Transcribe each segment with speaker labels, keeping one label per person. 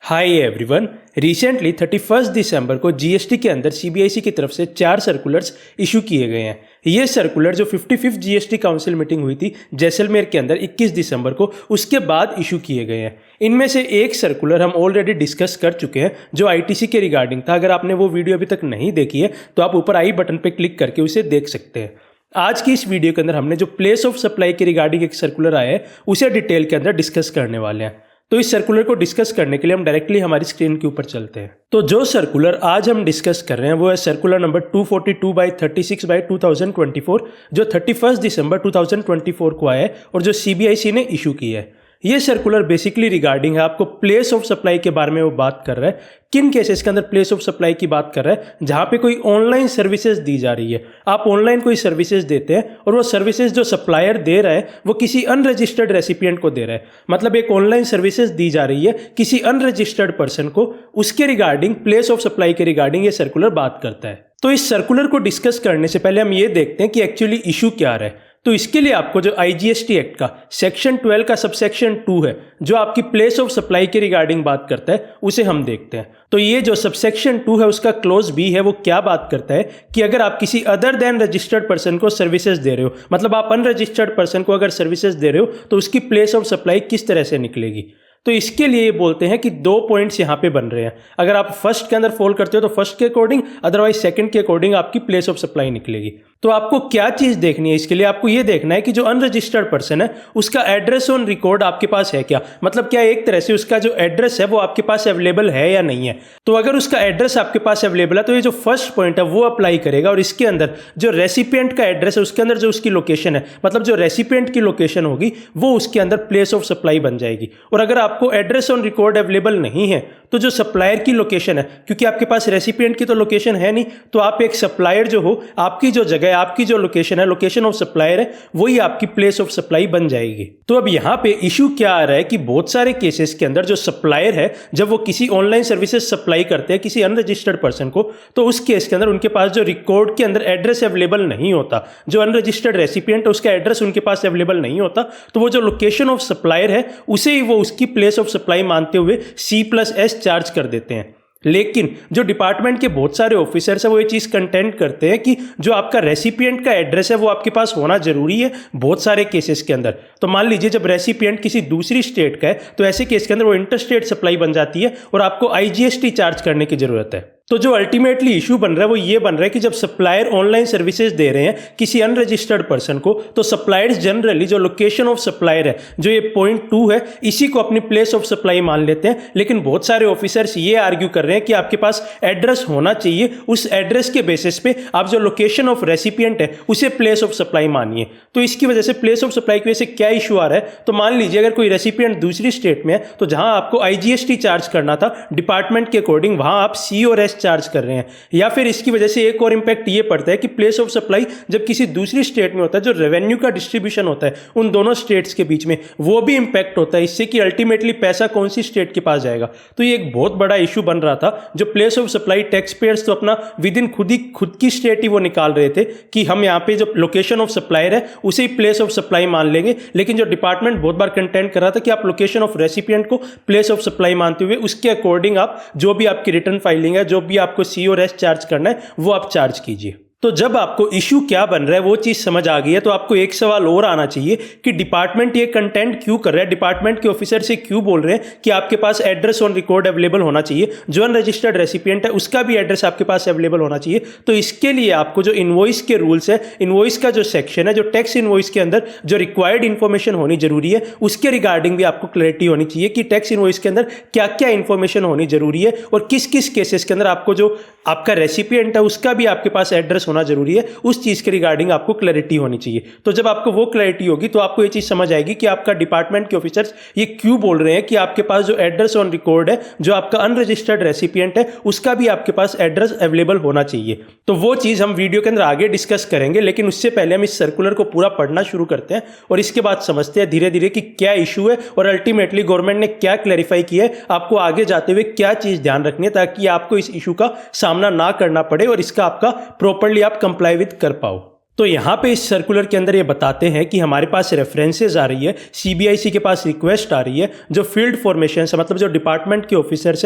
Speaker 1: Hi everyone. Recently 31 दिसंबर को GST के अंदर सीबीआईसी की तरफ से 4 सर्कुलर्स इशू किए गए हैं। ये सर्कुलर जो 55th जीएसटी काउंसिल मीटिंग हुई थी जैसलमेर के अंदर 21 दिसंबर को, उसके बाद इशू किए गए हैं। इनमें से एक सर्कुलर हम ऑलरेडी डिस्कस कर चुके हैं जो आईटीसी के रिगार्डिंग था। अगर आपने वो वीडियो अभी तक नहीं देखी है तो आप ऊपर आई बटन पर क्लिक करके उसे देख सकते हैं। आज की इस वीडियो के अंदर हमने जो प्लेस ऑफ सप्लाई के रिगार्डिंग एक सर्कुलर आया है उसे डिटेल के अंदर डिस्कस करने वाले हैं। तो इस सर्कुलर को डिस्कस करने के लिए हम डायरेक्टली हमारी स्क्रीन के ऊपर चलते हैं। तो जो सर्कुलर आज हम डिस्कस कर रहे हैं वो है सर्कुलर नंबर 242/36/2024 जो 31 दिसंबर 2024 को आया है और जो सीबीआईसी ने इशू किया है। ये सर्कुलर बेसिकली रिगार्डिंग है आपको प्लेस ऑफ सप्लाई के बारे में वो बात कर रहा है। किन केसेस के अंदर प्लेस ऑफ सप्लाई की बात कर रहा है? जहां पे कोई ऑनलाइन सर्विसेज दी जा रही है, आप ऑनलाइन कोई सर्विसेज देते हैं और वो सर्विसेज जो सप्लायर दे रहा है वो किसी अनरजिस्टर्ड रेसिपिएंट को दे रहा है। मतलब एक ऑनलाइन सर्विसेज दी जा रही है किसी अनरजिस्टर्ड पर्सन को, उसके रिगार्डिंग प्लेस ऑफ सप्लाई के रिगार्डिंग ये सर्कुलर बात करता है। तो इस सर्कुलर को डिस्कस करने से पहले हम ये देखते हैं कि एक्चुअली इशू क्या आ रहा है। तो इसके लिए आपको जो आईजीएसटी एक्ट का सेक्शन 12 का सबसेक्शन 2 है जो आपकी प्लेस ऑफ सप्लाई के रिगार्डिंग बात करता है उसे हम देखते हैं। तो ये जो सबसेक्शन 2 है उसका क्लोज बी है वो क्या बात करता है कि अगर आप किसी अदर देन रजिस्टर्ड पर्सन को सर्विसेज दे रहे हो, मतलब आप अनरजिस्टर्ड पर्सन को अगर सर्विसेज दे रहे हो तो उसकी प्लेस ऑफ सप्लाई किस तरह से निकलेगी। तो इसके लिए बोलते हैं कि 2 पॉइंट्स यहाँ पे बन रहे हैं। अगर आप फर्स्ट के अंदर फॉल करते हो तो फर्स्ट के अकॉर्डिंग, अदरवाइज सेकंड के अकॉर्डिंग आपकी प्लेस ऑफ सप्लाई निकलेगी। तो आपको क्या चीज देखनी है? इसके लिए आपको ये देखना है कि जो अनरजिस्टर्ड पर्सन है उसका एड्रेस ऑन रिकॉर्ड आपके पास है क्या, मतलब क्या एक तरह से उसका जो एड्रेस है वो आपके पास अवेलेबल है या नहीं है। तो अगर उसका एड्रेस आपके पास अवेलेबल है तो ये जो फर्स्ट पॉइंट है वो अप्लाई करेगा और इसके अंदर जो रेसिपिएंट का एड्रेस है उसके अंदर जो उसकी लोकेशन है, मतलब जो रेसिपिएंट की लोकेशन होगी वो उसके अंदर प्लेस ऑफ सप्लाई बन जाएगी। और अगर आपको एड्रेस ऑन रिकॉर्ड अवेलेबल नहीं है तो जो सप्लायर की लोकेशन है, क्योंकि आपके पास रेसिपिएंट की तो लोकेशन है नहीं, तो आप एक सप्लायर जो हो, आपकी जो जगह है, आपकी जो लोकेशन है, लोकेशन ऑफ सप्लायर है, वही आपकी प्लेस ऑफ सप्लाई बन जाएगी। तो अब यहाँ पे इशू क्या आ रहा है कि बहुत सारे केसेस के अंदर जो सप्लायर है जब वो किसी ऑनलाइन सर्विसेज सप्लाई करते हैं किसी अनरजिस्टर्ड पर्सन को, तो उस केस के अंदर उनके पास जो रिकॉर्ड के अंदर एड्रेस अवेलेबल नहीं होता, जो अनरजिस्टर्ड रेसिपिएंट है उसका एड्रेस उनके पास अवेलेबल नहीं होता, तो वो जो लोकेशन ऑफ सप्लायर है उसे ही वो उसकी प्लेस ऑफ सप्लाई मानते हुए C+S चार्ज कर देते हैं। लेकिन जो डिपार्टमेंट के बहुत सारे ऑफिसर्स हैं वो ये चीज़ कंटेंट करते हैं कि जो आपका रेसिपिएंट का एड्रेस है वो आपके पास होना जरूरी है बहुत सारे केसेस के अंदर। तो मान लीजिए जब रेसिपिएंट किसी दूसरी स्टेट का है तो ऐसे केस के अंदर वो इंटरस्टेट सप्लाई बन जाती है और आपको आईजीएसटी चार्ज करने की जरूरत है। तो जो अल्टीमेटली इशू बन रहा है वो ये बन रहा है कि जब सप्लायर ऑनलाइन सर्विसेज दे रहे हैं किसी अनरजिस्टर्ड पर्सन को, तो सप्लायर्स जनरली जो लोकेशन ऑफ सप्लायर है, जो ये पॉइंट 2 है, इसी को अपनी प्लेस ऑफ सप्लाई मान लेते हैं। लेकिन बहुत सारे ऑफिसर्स ये आर्ग्यू कर रहे हैं कि आपके पास एड्रेस होना चाहिए, उस एड्रेस के बेसिस पे आप जो लोकेशन ऑफ रेसिपिएंट है उसे प्लेस ऑफ सप्लाई मानिए। तो इसकी वजह से प्लेस ऑफ सप्लाई की वजह से क्या इशू आ रहा है? तो मान लीजिए अगर कोई रेसिपिएंट दूसरी स्टेट में है तो जहां आपको आईजीएसटी चार्ज करना था डिपार्टमेंट के अकॉर्डिंग, वहां आप C और S चार्ज कर रहे हैं। या फिर इसकी वजह से एक और इंपैक्ट ये पड़ता है कि प्लेस ऑफ सप्लाई जब किसी दूसरी स्टेट में होता है, जो रेवेन्यू का डिस्ट्रीब्यूशन होता है उन दोनों स्टेट्स के बीच में, वो भी इंपैक्ट होता है इससे कि अल्टीमेटली पैसा कौन सी स्टेट के पास जाएगा। तो ये एक बहुत बड़ा इशू बन रहा था। जो place of supply tax payers तो अपना विद इन खुद की स्टेट ही वो निकाल रहे थे कि हम यहाँ पे जो लोकेशन ऑफ सप्लायर है उसे ही प्लेस ऑफ सप्लाई मान लेंगे। लेकिन जो डिपार्टमेंट बहुत बार कंटेंट कर रहा था कि आप लोकेशन ऑफ रेसिपिएंट को प्लेस ऑफ सप्लाई मानते हुए उसके अकॉर्डिंग आप जो भी आपकी रिटर्न फाइलिंग है, जो भी आपको C और S चार्ज करना है वो आप चार्ज कीजिए। तो जब आपको इशू क्या बन रहा है वो चीज़ समझ आ गई है तो आपको एक सवाल और आना चाहिए कि डिपार्टमेंट ये कंटेंट क्यों कर रहा है, डिपार्टमेंट के ऑफिसर से क्यों बोल रहे हैं कि आपके पास एड्रेस ऑन रिकॉर्ड अवेलेबल होना चाहिए, जो अनरजिस्टर्ड रेसिपिएंट है उसका भी एड्रेस आपके पास अवेलेबल होना चाहिए। तो इसके लिए आपको जो इनवॉइस के रूल्स है, इनवॉइस का जो सेक्शन है, जो टैक्स इनवॉइस के अंदर जो रिक्वायर्ड इन्फॉर्मेशन होनी जरूरी है उसके रिगार्डिंग भी आपको क्लैरिटी होनी चाहिए कि टैक्स इनवॉइस के अंदर क्या क्या इन्फॉर्मेशन होनी जरूरी है और किस किस केसेस के अंदर आपको जो आपका रेसिपिएंट है उसका भी आपके पास एड्रेस होना जरूरी है, उस चीज के रिगार्डिंग आपको क्लैरिटी होनी चाहिए। तो जब आपको वो क्लैरिटी होगी तो आपको ये चीज समझ आएगी कि आपका डिपार्टमेंट के ऑफिसर्स ये क्यों बोल रहे हैं कि आपके पास जो एड्रेस ऑन रिकॉर्ड है, जो आपका अनरजिस्टर्ड रेसिपिएंट है उसका भी आपके पास एड्रेस अवेलेबल होना चाहिए। तो वो चीज हम वीडियो के अंदर आगे डिस्कस करेंगे, लेकिन उससे पहले हम इस सर्कुलर को पूरा पढ़ना शुरू करते हैं और इसके बाद समझते हैं धीरे धीरे कि क्या इशू है और अल्टीमेटली गवर्नमेंट ने क्या क्लैरिफाई किया है, आपको आगे जाते हुए क्या चीज ध्यान रखनी है ताकि आपको इस इशू का सामना ना करना पड़े और इसका आपका प्रॉपर्ली आप कंप्लाई विद कर पाओ। तो यहाँ पे इस सर्कुलर के अंदर ये बताते हैं कि हमारे पास रेफरेंसेज आ रही है, सीबीआईसी के पास रिक्वेस्ट आ रही है, जो फील्ड फॉर्मेशन है मतलब जो डिपार्टमेंट के ऑफिसर्स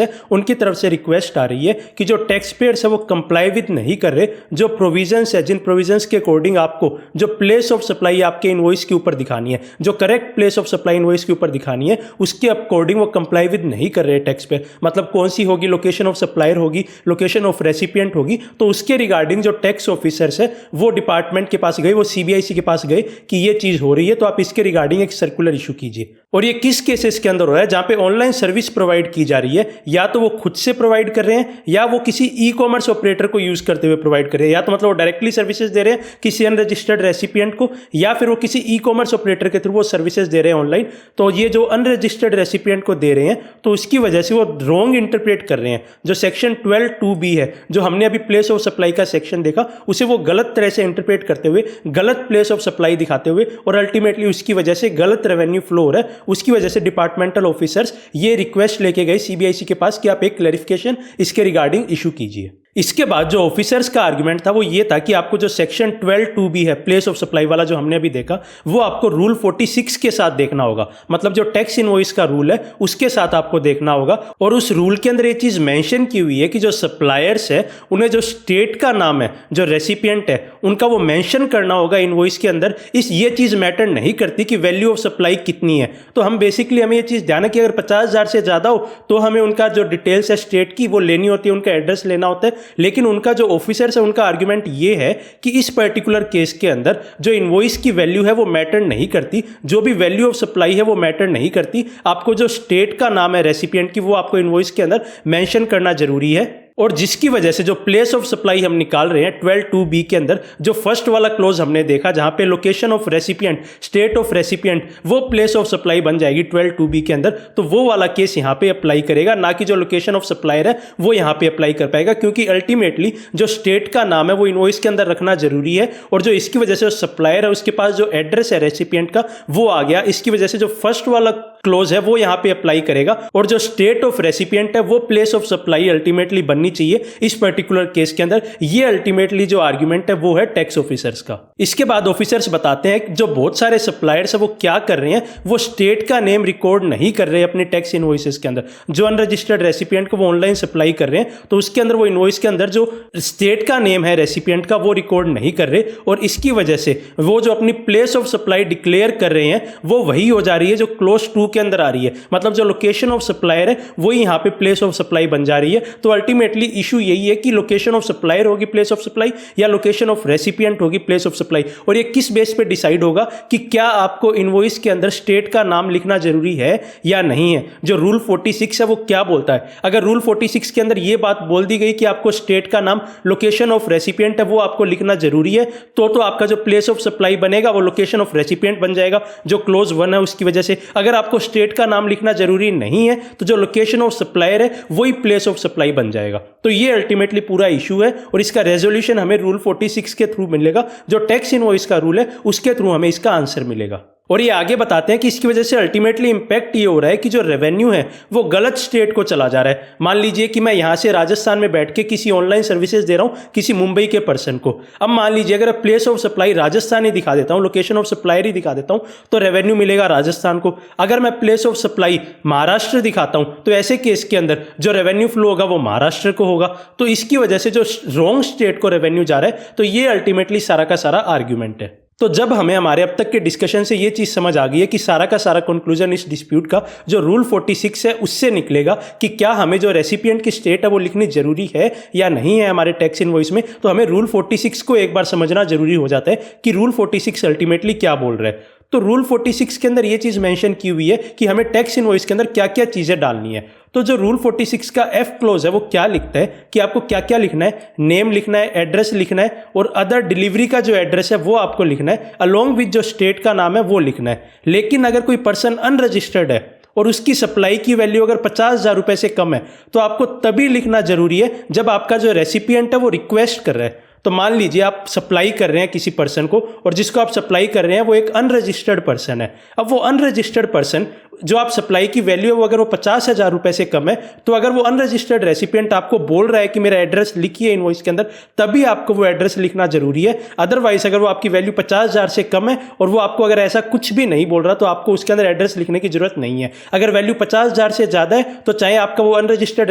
Speaker 1: है उनकी तरफ से रिक्वेस्ट आ रही है कि जो टैक्स पेयर्स है वो कंप्लाई विद नहीं कर रहे, जो प्रोविजंस है जिन प्रोविजंस के अकॉर्डिंग आपको जो प्लेस ऑफ सप्लाई आपके इनवॉइस के ऊपर दिखानी है, जो correct place of supply invoice के ऊपर दिखानी है, उसके अकॉर्डिंग वो कंप्लाई विद नहीं कर रहे टैक्स पे, मतलब कौन सी होगी, लोकेशन ऑफ सप्लायर होगी, लोकेशन ऑफ रेसिपिएंट होगी, तो उसके रिगार्डिंग जो टैक्स ऑफिसर्स है वो डिपार्टमेंट के पास गए, वो सीबीआईसी के पास गए कि ये चीज हो रही है, तो आप इसके रिगार्डिंग एक सर्कुलर इशू कीजिए। और ये किस केसेस के अंदर हो रहा है, जहां पे ऑनलाइन सर्विस प्रोवाइड की जा रही है, या तो वो खुद से प्रोवाइड कर रहे हैं या वो किसी ई कॉमर्स ऑपरेटर को यूज करते हुए प्रोवाइड कर रहे हैं, या तो मतलब वो डायरेक्टली सर्विसेज दे रहे हैं किसी अनरजिस्टर्ड रेसिपिएंट को, या फिर वो किसी ई कॉमर्स ऑपरेटर के थ्रू वो सर्विसेज दे रहे हैं ऑनलाइन। तो ये जो अनरजिस्टर्ड रेसिपिएंट को दे रहे हैं तो उसकी वजह से वो रॉन्ग इंटरप्रेट कर रहे हैं, जो सेक्शन 12(2)(b) है, जो हमने अभी प्लेस ऑफ सप्लाई का सेक्शन देखा, उसे वो गलत तरह से इंटरप्रेट करते हुए, गलत प्लेस ऑफ सप्लाई दिखाते हुए, और अल्टीमेटली उसकी वजह से गलत रेवेन्यू फ्लो हो रहा है। उसकी वजह से डिपार्टमेंटल ऑफिसर्स ये रिक्वेस्ट लेके गए सीबीआईसी के पास कि आप एक क्लैरिफिकेशन इसके रिगार्डिंग इशू कीजिए। इसके बाद जो ऑफिसर्स का आर्गुमेंट था वो ये था कि आपको जो सेक्शन 12(2)(b) है प्लेस ऑफ सप्लाई वाला, जो हमने अभी देखा, वो आपको रूल 46 के साथ देखना होगा, मतलब जो टैक्स इनवॉइस का रूल है उसके साथ आपको देखना होगा। और उस रूल के अंदर ये चीज मेंशन की हुई है कि जो सप्लायर्स है उन्हें जो स्टेट का नाम है, जो रेसिपिएंट है, उनका वो मेंशन करना होगा इनवॉइस के अंदर। ये चीज मैटर नहीं करती कि वैल्यू ऑफ सप्लाई कितनी है। तो हम बेसिकली हमें ये चीज ध्यान है कि अगर 50,000 से ज्यादा हो तो हमें उनका जो डिटेल्स है स्टेट की वो लेनी होती है, उनका एड्रेस लेना होता है। लेकिन उनका जो ऑफिसर्स है उनका आर्गुमेंट ये है कि इस पर्टिकुलर केस के अंदर जो इनवॉइस की वैल्यू है वो मैटर नहीं करती, जो भी वैल्यू ऑफ सप्लाई है वो मैटर नहीं करती, आपको जो स्टेट का नाम है रेसिपिएंट की वो आपको इनवॉइस के अंदर मेंशन करना जरूरी है। और जिसकी वजह से जो प्लेस ऑफ सप्लाई हम निकाल रहे हैं 12(2)(b) के अंदर, जो फर्स्ट वाला क्लोज हमने देखा जहां पे location of recipient, state of recipient, वो प्लेस ऑफ सप्लाई बन जाएगी 12(2)(b) के अंदर, तो वो वाला केस यहां पे अप्लाई करेगा, ना कि जो लोकेशन ऑफ सप्लायर है वो यहां पे अप्लाई कर पाएगा, क्योंकि अल्टीमेटली जो स्टेट का नाम है वो इनवॉइस के अंदर रखना जरूरी है। और जो इसकी वजह से सप्लायर है उसके पास जो एड्रेस है रेसिपिएंट का वो आ गया, इसकी वजह से जो फर्स्ट वाला क्लोज है वो यहां पे अप्लाई करेगा। और जो स्टेट ऑफ रेसिपिएंट है वो प्लेस ऑफ सप्लाई अल्टीमेटली बननी चाहिए इस पर्टिकुलर केस के अंदर। ये अल्टीमेटली जो आर्गुमेंट है वो है टैक्स ऑफिसर्स का। इसके बाद ऑफिसर्स बताते हैं कि जो बहुत सारे सप्लायर्स है वो क्या कर रहे हैं, वो स्टेट का नेम रिकॉर्ड नहीं कर रहे अपने टैक्स इनवॉइसेस के अंदर। जो अनरजिस्टर्ड रेसिपिएंट को वो ऑनलाइन सप्लाई कर रहे हैं तो उसके अंदर वो इनवॉइस के अंदर जो स्टेट का नेम है रेसिपिएंट का वो रिकॉर्ड नहीं कर रहे, और इसकी वजह से वो जो अपनी प्लेस ऑफ सप्लाई डिक्लेयर कर रहे हैं वो वही हो जा रही है जो क्लोज 2 के अंदर आ रही है, मतलब जो लोकेशन ऑफ सप्लायर है वो यहाँ पे प्लेस ऑफ सप्लाई बन जा रही है। तो अल्टीमेटली इशू यही है कि लोकेशन ऑफ सप्लायर होगी प्लेस ऑफ सप्लाई या लोकेशन ऑफ रेसिपिएंट होगी प्लेस ऑफ सप्लाई। और ये किस बेस पे डिसाइड होगा कि क्या आपको इनवॉइस के अंदर स्टेट का नाम लिखना जरूरी है या नहीं है। जो रूल 46 है वो क्या बोलता है, अगर रूल 46 के अंदर ये बात बोल दी गई कि आपको स्टेट का नाम, लोकेशन ऑफ रेसिपिएंट है वो आपको लिखना जरूरी है, तो आपका जो प्लेस ऑफ सप्लाई बनेगा वो लोकेशन ऑफ रेसिपिएंट बन जाएगा जो क्लोज 1 है उसकी वजह से। अगर आपको स्टेट का नाम लिखना जरूरी नहीं है तो जो लोकेशन ऑफ सप्लायर है वही प्लेस ऑफ सप्लाई बन जाएगा। तो ये अल्टीमेटली पूरा इशू है और इसका रेजोल्यूशन हमें रूल 46 के थ्रू मिलेगा, जो टैक्स इनवॉइस का रूल है उसके थ्रू हमें इसका आंसर मिलेगा। और ये आगे बताते हैं कि इसकी वजह से अल्टीमेटली इंपैक्ट ये हो रहा है कि जो रेवेन्यू है वो गलत स्टेट को चला जा रहा है। मान लीजिए कि मैं यहाँ से राजस्थान में बैठ के किसी ऑनलाइन सर्विसेज दे रहा हूँ किसी मुंबई के पर्सन को। अब मान लीजिए अगर प्लेस ऑफ सप्लाई राजस्थान ही दिखा देता हूँ, लोकेशन ऑफ सप्लायर ही दिखा देता हूँ, तो रेवेन्यू मिलेगा राजस्थान को। अगर मैं प्लेस ऑफ सप्लाई महाराष्ट्र दिखाता हूँ तो ऐसे केस के अंदर जो रेवेन्यू फ्लो होगा वो महाराष्ट्र को होगा। तो इसकी वजह से जो रॉन्ग स्टेट को रेवेन्यू जा रहा है, तो ये अल्टीमेटली सारा का सारा आर्ग्यूमेंट है। तो जब हमें हमारे अब तक के डिस्कशन से ये चीज समझ आ गई है कि सारा का सारा कंक्लूजन इस डिस्प्यूट का जो रूल 46 है उससे निकलेगा कि क्या हमें जो रेसिपिएंट की स्टेट है वो लिखनी जरूरी है या नहीं है हमारे टैक्स इनवॉइस में, तो हमें रूल 46 को एक बार समझना जरूरी हो जाता है कि रूल 46 अल्टीमेटली क्या बोल रहा है। तो रूल 46 के अंदर ये चीज मेंशन की हुई है कि हमें टैक्स इनवॉइस के अंदर क्या क्या चीजें डालनी है। तो जो रूल 46 का F क्लोज है वो क्या लिखता है कि आपको क्या क्या लिखना है, नेम लिखना है, एड्रेस लिखना है, और अदर डिलीवरी का जो एड्रेस है वो आपको लिखना है, अलोंग विद जो स्टेट का नाम है वो लिखना है। लेकिन अगर कोई पर्सन अनरजिस्टर्ड है और उसकी सप्लाई की वैल्यू अगर 50,000 रुपए से कम है तो आपको तभी लिखना जरूरी है जब आपका जो रेसिपिएंट है वो रिक्वेस्ट कर रहा है। तो मान लीजिए आप सप्लाई कर रहे हैं किसी पर्सन को और जिसको आप सप्लाई कर रहे हैं वो एक अनरजिस्टर्ड पर्सन है। अब वो अनरजिस्टर्ड पर्सन जो आप सप्लाई की वैल्यू है वो अगर वो 50,000 रुपए से कम है, तो अगर वो अनरजिस्टर्ड रेसिपिएंट आपको बोल रहा है कि मेरा एड्रेस लिखिए इनवॉइस के अंदर, तभी आपको वो एड्रेस लिखना जरूरी है। अदरवाइज अगर वो आपकी वैल्यू 50,000 से कम है और वो आपको अगर ऐसा कुछ भी नहीं बोल रहा, तो आपको उसके अंदर एड्रेस लिखने की जरूरत नहीं है। अगर वैल्यू 50,000 से ज्यादा है तो चाहे आपका वो अनरजिस्टर्ड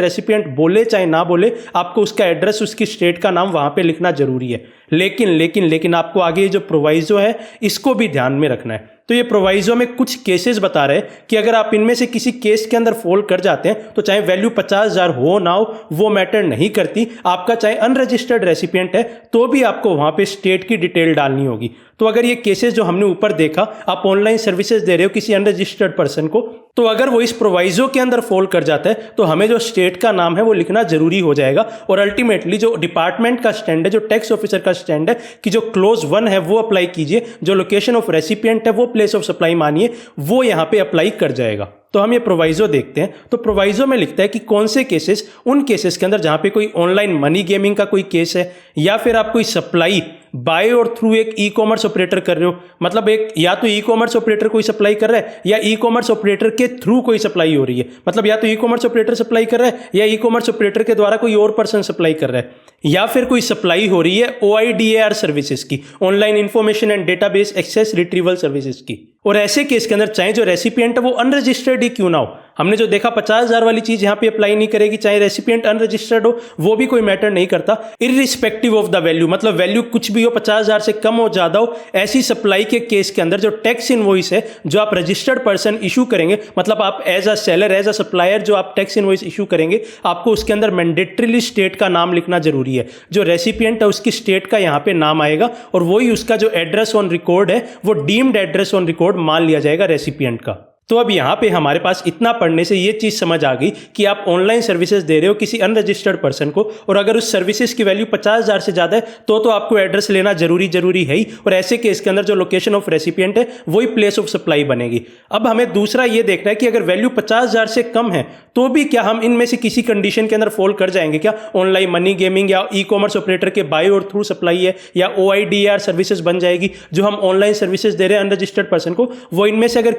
Speaker 1: रेसिपिएंट बोले चाहे ना बोले, आपको उसका एड्रेस, उसकी स्टेट का नाम वहां पे लिखना जरूरी है। लेकिन आपको आगे जो प्रोवाइजो है इसको भी ध्यान में रखना है। तो ये प्रोवाइजो में कुछ केसेस बता रहे हैं कि अगर आप इनमें से किसी केस के अंदर फॉल कर जाते हैं तो चाहे वैल्यू 50,000 हो ना हो वो मैटर नहीं करती, आपका चाहे अनरजिस्टर्ड रेसिपिएंट है तो भी आपको वहां पे स्टेट की डिटेल डालनी होगी। तो अगर ये केसेस जो हमने ऊपर देखा, आप ऑनलाइन सर्विसेज दे रहे हो किसी अनरजिस्टर्ड पर्सन को, तो अगर वो इस प्रोवाइजो के अंदर फॉल कर जाता है तो हमें जो स्टेट का नाम है वो लिखना जरूरी हो जाएगा। और अल्टीमेटली जो डिपार्टमेंट का स्टैंड है, जो टैक्स ऑफिसर का स्टैंड है कि जो क्लोज 1 है वो अप्लाई कीजिए, जो लोकेशन ऑफ रेसिपिएंट है वो प्लेस ऑफ सप्लाई मानिए, वो यहां पे अप्लाई कर जाएगा। तो हम ये प्रोवाइजो देखते हैं। तो प्रोवाइजो में लिखता है कि कौन से केसेस, उन केसेस के अंदर जहां पे कोई ऑनलाइन मनी गेमिंग का कोई केस है, या फिर आप कोई सप्लाई बाय और थ्रू एक ई कॉमर्स ऑपरेटर कर रहे हो, मतलब एक या तो ई कॉमर्स ऑपरेटर कोई सप्लाई कर रहा है या ई कॉमर्स ऑपरेटर के थ्रू कोई सप्लाई हो रही है, मतलब या तो ई कॉमर्स ऑपरेटर सप्लाई कर रहा है या ई कॉमर्स ऑपरेटर के द्वारा कोई और पर्सन सप्लाई कर रहा है, या फिर कोई सप्लाई हो रही है OIDAR सर्विसेज की, online information and database access retrieval services की। और ऐसे केस के अंदर चाहे जो रेसिपिएंट है वो अनरजिस्टर्ड ही क्यों ना हो, हमने जो देखा 50,000 वाली चीज यहां पे अप्लाई नहीं करेगी, चाहे रेसिपिएंट अनरजिस्टर्ड हो वो भी कोई मैटर नहीं करता, इररिस्पेक्टिव ऑफ द वैल्यू, मतलब वैल्यू कुछ भी हो, 50,000 से कम हो ज्यादा हो, ऐसी सप्लाई के केस के अंदर जो टैक्स इनवॉइस है जो आप रजिस्टर्ड पर्सन इशू करेंगे, मतलब आप as a seller, as a supplier जो आप टैक्स इनवॉइस इशू करेंगे, आपको उसके अंदर मैंडेटरीली स्टेट का नाम लिखना जरूरी है। जो रेसिपिएंट है उसकी स्टेट का यहां पे नाम आएगा और वही उसका जो एड्रेस ऑन रिकॉर्ड है वो डीम्ड एड्रेस ऑन रिकॉर्ड मान लिया जाएगा रेसिपिएंट का। तो अब यहाँ पे हमारे पास इतना पढ़ने से ये चीज़ समझ आ गई कि आप ऑनलाइन सर्विसेज दे रहे हो किसी अनरजिस्टर्ड पर्सन को, और अगर उस सर्विसेज की वैल्यू 50,000 से ज़्यादा है तो आपको एड्रेस लेना जरूरी है ही, और ऐसे केस के अंदर जो लोकेशन ऑफ रेसिपिएंट है वही प्लेस ऑफ सप्लाई बनेगी। अब हमें दूसरा ये देखना है कि अगर वैल्यू 50,000 से कम है तो भी क्या हम इनमें से किसी कंडीशन के अंदर फॉल कर जाएंगे क्या? ऑनलाइन मनी गेमिंग या ई कॉमर्स ऑपरेटर के बाय और थ्रू सप्लाई है या OIDAR सर्विसेज बन जाएगी जो हम ऑनलाइन सर्विसेज दे रहे हैं अनरजिस्टर्ड पर्सन को, वो इनमें से अगर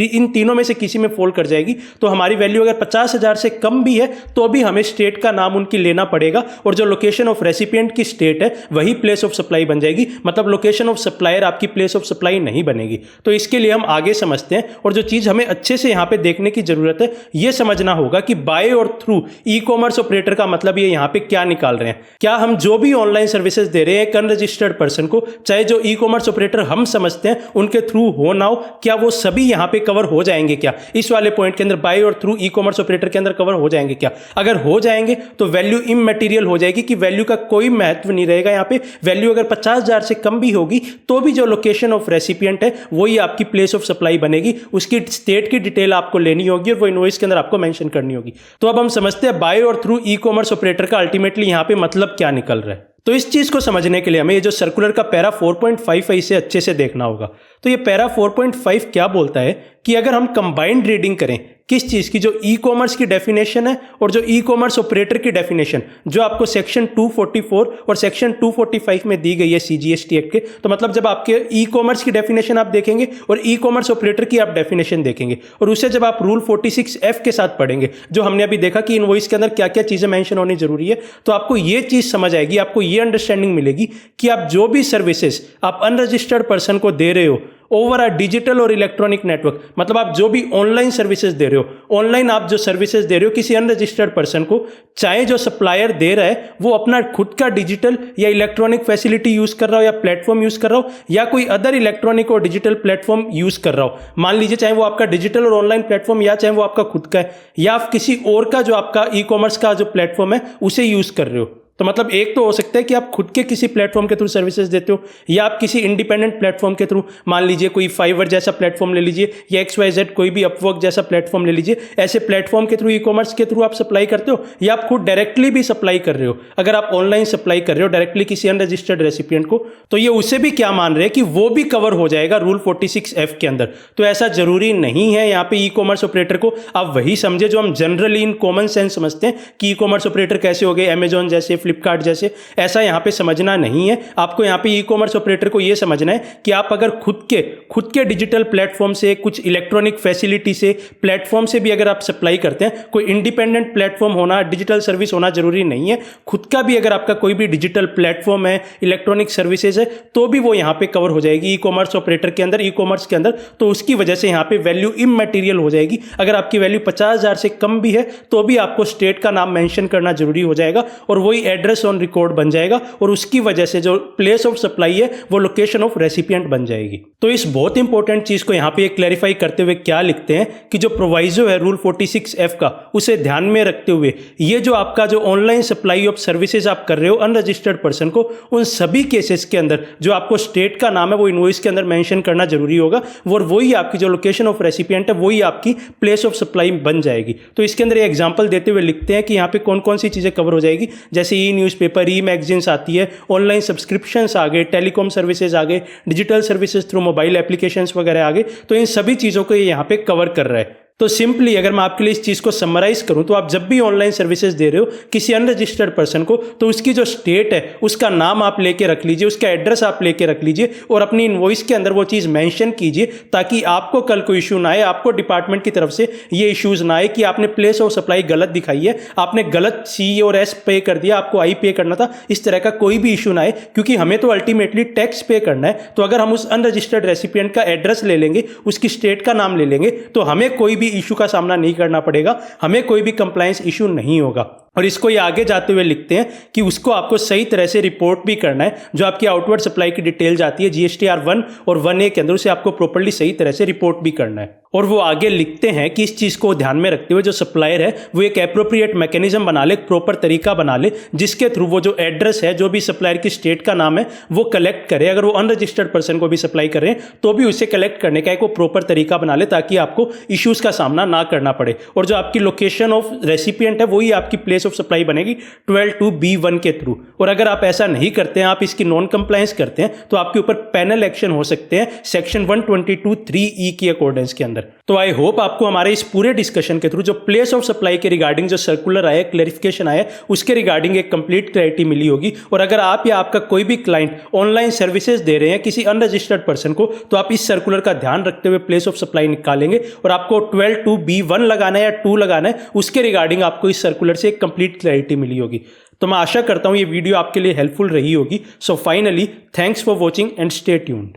Speaker 1: इन तीनों में से किसी में फॉल कर जाएगी तो हमारी वैल्यू अगर 50,000 से कम भी है तो भी हमें स्टेट का नाम उनकी लेना पड़ेगा, और जो लोकेशन ऑफ रेसिपिएंट की स्टेट है वही प्लेस ऑफ सप्लाई बन जाएगी, मतलब लोकेशन ऑफ सप्लायर आपकी प्लेस ऑफ सप्लाई नहीं बनेगी। तो इसके लिए हम आगे समझते हैं, और जो चीज हमें अच्छे से यहां पे देखने की जरूरत है यह समझना होगा कि बाय और थ्रू ई कॉमर्स ऑपरेटर का मतलब ये यहां पे क्या निकाल रहे हैं। क्या हम जो भी ऑनलाइन सर्विसेज दे रहे हैं एक अनरजिस्टर्ड पर्सन को, चाहे जो ई कॉमर्स ऑपरेटर हम समझते हैं उनके थ्रू हो ना हो, क्या वो सभी यहां पे कवर हो जाएंगे? क्या इस वाले पॉइंट के अंदर बाय और थ्रू ई कॉमर्स ऑपरेटर के अंदर कवर हो जाएंगे क्या? अगर हो जाएंगे तो वैल्यू इमैटेरियल हो जाएगी कि वैल्यू का कोई महत्व नहीं रहेगा यहां पे। वैल्यू अगर 50,000 से कम भी होगी तो भी जो लोकेशन ऑफ रेसिपिएंट है वही आपकी प्लेस ऑफ सप्लाई बनेगी, उसकी स्टेट की डिटेल आपको लेनी होगी और वो इनवॉइस के अंदर आपको मेंशन करनी होगी। तो अब हम समझते हैं बाय और थ्रू ई कॉमर्स ऑपरेटर का अल्टीमेटली यहां पे मतलब क्या निकल रहा है। तो इस चीज को समझने के लिए हमें ये जो सर्कुलर का पैरा 4.5 है इसे अच्छे से देखना होगा। तो ये पैरा 4.5 क्या बोलता है कि अगर हम कंबाइंड रीडिंग करें किस चीज की, जो ई कॉमर्स की डेफिनेशन है और जो ई कॉमर्स ऑपरेटर की डेफिनेशन जो आपको सेक्शन 244 और सेक्शन 245 में दी गई है CGST एक्ट के, तो मतलब जब आपके ई कॉमर्स की डेफिनेशन आप देखेंगे और ई कॉमर्स ऑपरेटर की आप डेफिनेशन देखेंगे, और उसे जब आप रूल 46F के साथ पढ़ेंगे जो हमने अभी देखा कि इनवॉइस के अंदर क्या क्या चीजें मेंशन होनी जरूरी है, तो आपको ये चीज समझ आएगी, आपको ये अंडरस्टैंडिंग मिलेगी कि आप जो भी सर्विसेज आप अनरजिस्टर्ड पर्सन को दे रहे हो ओवर अ डिजिटल और इलेक्ट्रॉनिक नेटवर्क, मतलब आप जो भी ऑनलाइन सर्विसेज दे रहे हो, ऑनलाइन आप जो सर्विसेज दे रहे हो किसी अनरजिस्टर्ड पर्सन को, चाहे जो सप्लायर दे रहा है वो अपना खुद का डिजिटल या इलेक्ट्रॉनिक फैसिलिटी यूज कर रहा हो या प्लेटफॉर्म यूज कर रहा हो या कोई अदर इलेक्ट्रॉनिक और डिजिटल प्लेटफॉर्म यूज कर रहा हो, मान लीजिए चाहे वो आपका डिजिटल और ऑनलाइन प्लेटफॉर्म या चाहे वो आपका खुद का है या आप किसी और का जो आपका ई कॉमर्स का जो प्लेटफॉर्म है उसे यूज कर रहे हो, तो मतलब एक तो हो सकता है कि आप खुद के किसी प्लेटफॉर्म के थ्रू सर्विसेज देते हो या आप किसी इंडिपेंडेंट प्लेटफॉर्म के थ्रू, मान लीजिए कोई फाइवर जैसा प्लेटफॉर्म ले लीजिए या XYZ कोई भी अपवर्क जैसा प्लेटफॉर्म ले लीजिए, ऐसे प्लेटफॉर्म के थ्रू ई कॉमर्स के थ्रू आप सप्लाई करते हो या आप खुद डायरेक्टली भी सप्लाई कर रहे हो। अगर आप ऑनलाइन सप्लाई कर रहे हो डायरेक्टली किसी अनरजिस्टर्ड रेसिपिएंट को, तो ये उसे भी क्या मान रहे हैं कि वो भी कवर हो जाएगा रूल 46F के अंदर। तो ऐसा जरूरी नहीं है, यहाँ पे ई कॉमर्स ऑपरेटर को आप वही समझे जो हम जनरली इन कॉमन सेंस समझते हैं कि ई कॉमर्स ऑपरेटर कैसे हो गए, अमेजॉन जैसे, फ्लिपकार्ट जैसे, ऐसा यहाँ पे समझना नहीं है। आपको यहाँ पे ई कॉमर्स ऑपरेटर को ये समझना है कि आप अगर खुद के डिजिटल प्लेटफॉर्म से, कुछ इलेक्ट्रॉनिक फैसिलिटी से, प्लेटफॉर्म से भी अगर आप सप्लाई करते हैं, कोई इंडिपेंडेंट प्लेटफॉर्म होना, डिजिटल सर्विस होना जरूरी नहीं है। खुद का भी अगर आपका कोई भी डिजिटल प्लेटफॉर्म है, इलेक्ट्रॉनिक सर्विसेज है, तो भी वो यहाँ पे कवर हो जाएगी ई कॉमर्स ऑपरेटर के अंदर, ई कॉमर्स के अंदर। तो उसकी वजह से यहाँ पे वैल्यू इमैटेरियल हो जाएगी। अगर आपकी वैल्यू 50,000 से कम भी है तो भी आपको स्टेट का नाम मेंशन करना जरूरी हो जाएगा और वही एड्रेस ऑन रिकॉर्ड बन जाएगा, और उसकी वजह से जो प्लेस ऑफ सप्लाई है वो लोकेशन ऑफ रेसिपिएंट बन जाएगी। तो इस बहुत इंपॉर्टेंट चीज को यहाँ पे क्लैरिफाई करते हुए क्या लिखते हैं कि जो प्रोवाइजो है रूल 46F का, उसे ध्यान में रखते हुए ये जो आपका जो ऑनलाइन सप्लाई ऑफ सर्विसेज आप कर रहे हो अनरजिस्टर्ड पर्सन को, उन सभी केसेस के अंदर जो आपको स्टेट का नाम है वो इनवॉइस के अंदर मेंशन करना जरूरी होगा, और वही आपकी जो लोकेशन ऑफ रेसिपिएंट है वही आपकी प्लेस ऑफ सप्लाई बन जाएगी। तो इसके अंदर एग्जांपल देते हुए लिखते हैं कि यहाँ पे कौन कौन सी चीजें कवर हो जाएगी, जैसे ई न्यूज़पेपर, ई मैगजीन्स आती है, ऑनलाइन सब्सक्रिप्शंस आ गए, टेलीकॉम सर्विसेज आ गए, digital services through mobile applications वगैरह आ गए। तो इन सभी चीजों को ये यहाँ पे कवर कर रहा है। तो सिंपली अगर मैं आपके लिए इस चीज को समराइज करूं तो आप जब भी ऑनलाइन सर्विसेज दे रहे हो किसी अनरजिस्टर्ड पर्सन को, तो उसकी जो स्टेट है उसका नाम आप लेके रख लीजिए, उसका एड्रेस आप लेके रख लीजिए और अपनी इनवॉइस के अंदर वो चीज मेंशन कीजिए, ताकि आपको कल कोई इशू ना आए, आपको डिपार्टमेंट की तरफ से ये इश्यूज ना आए कि आपने प्लेस ऑफ सप्लाई गलत दिखाई है, आपने गलत C और S पे कर दिया, आपको I पे करना था। इस तरह का कोई भी इशू ना आए, क्योंकि हमें तो अल्टीमेटली टैक्स पे करना है। तो अगर हम उस अनरजिस्टर्ड रेसिपिएंट का एड्रेस ले लेंगे, उसकी स्टेट का नाम ले लेंगे, तो हमें कोई भी इशू का सामना नहीं करना पड़ेगा, हमें कोई भी कंप्लायंस इशू नहीं होगा। और इसको ये आगे जाते हुए लिखते हैं कि उसको आपको सही तरह से रिपोर्ट भी करना है। जो आपकी आउटवर्ड सप्लाई की डिटेल जाती है GSTR 1 और 1A के अंदर, उसे आपको प्रॉपर्ली सही तरह से रिपोर्ट भी करना है। और वो आगे लिखते हैं कि इस चीज को ध्यान में रखते हुए जो सप्लायर है वो एक एप्रोप्रिएट मैकेनिज्म बना ले, एक प्रॉपर तरीका बना ले, जिसके थ्रू वो जो एड्रेस है, जो भी सप्लायर की स्टेट का नाम है, वो कलेक्ट करे। अगर वो अनरजिस्टर्ड पर्सन को भी सप्लाई कर रहे हैं तो भी उसे कलेक्ट करने का एक वो प्रॉपर तरीका बना ले, ताकि आपको इश्यूज का सामना ना करना पड़े। और जो आपकी लोकेशन ऑफ रेसिपिएंट है वही आपकी प्लेस ऑफ सप्लाई बनेगी 12(2)(b)(1) के थ्रू। और अगर आप ऐसा नहीं करते हैं, आप इसकी नॉन कंप्लायंस करते हैं, तो आपके ऊपर पैनल एक्शन हो सकते हैं सेक्शन 122(3)(e) की अकॉर्डेंस के अंदर। तो आई होप आपको हमारे इस पूरे डिस्कशन के थ्रू जो प्लेस ऑफ सप्लाई के रिगार्डिंग जो सर्कुलर आया, क्लैरिफिकेशन आया, उसके रिगार्डिंग एक कंप्लीट क्लैरिटी मिली होगी। और अगर आप या आपका कोई भी क्लाइंट ऑनलाइन सर्विसेज दे रहे हैं किसी अनरजिस्टर्ड पर्सन को, तो आप इस सर्कुलर का ध्यान रखते हुए प्लेस ऑफ सप्लाई निकालेंगे और आपको 12(2)(b)(1) लगाना है या 2 लगाना है, उसके रिगार्डिंग आपको इस सर्कुलर से एक कंप्लीट क्लैरिटी मिली होगी। तो मैं आशा करता हूं ये वीडियो आपके लिए हेल्पफुल रही होगी। So finally thanks for watching and stay tuned.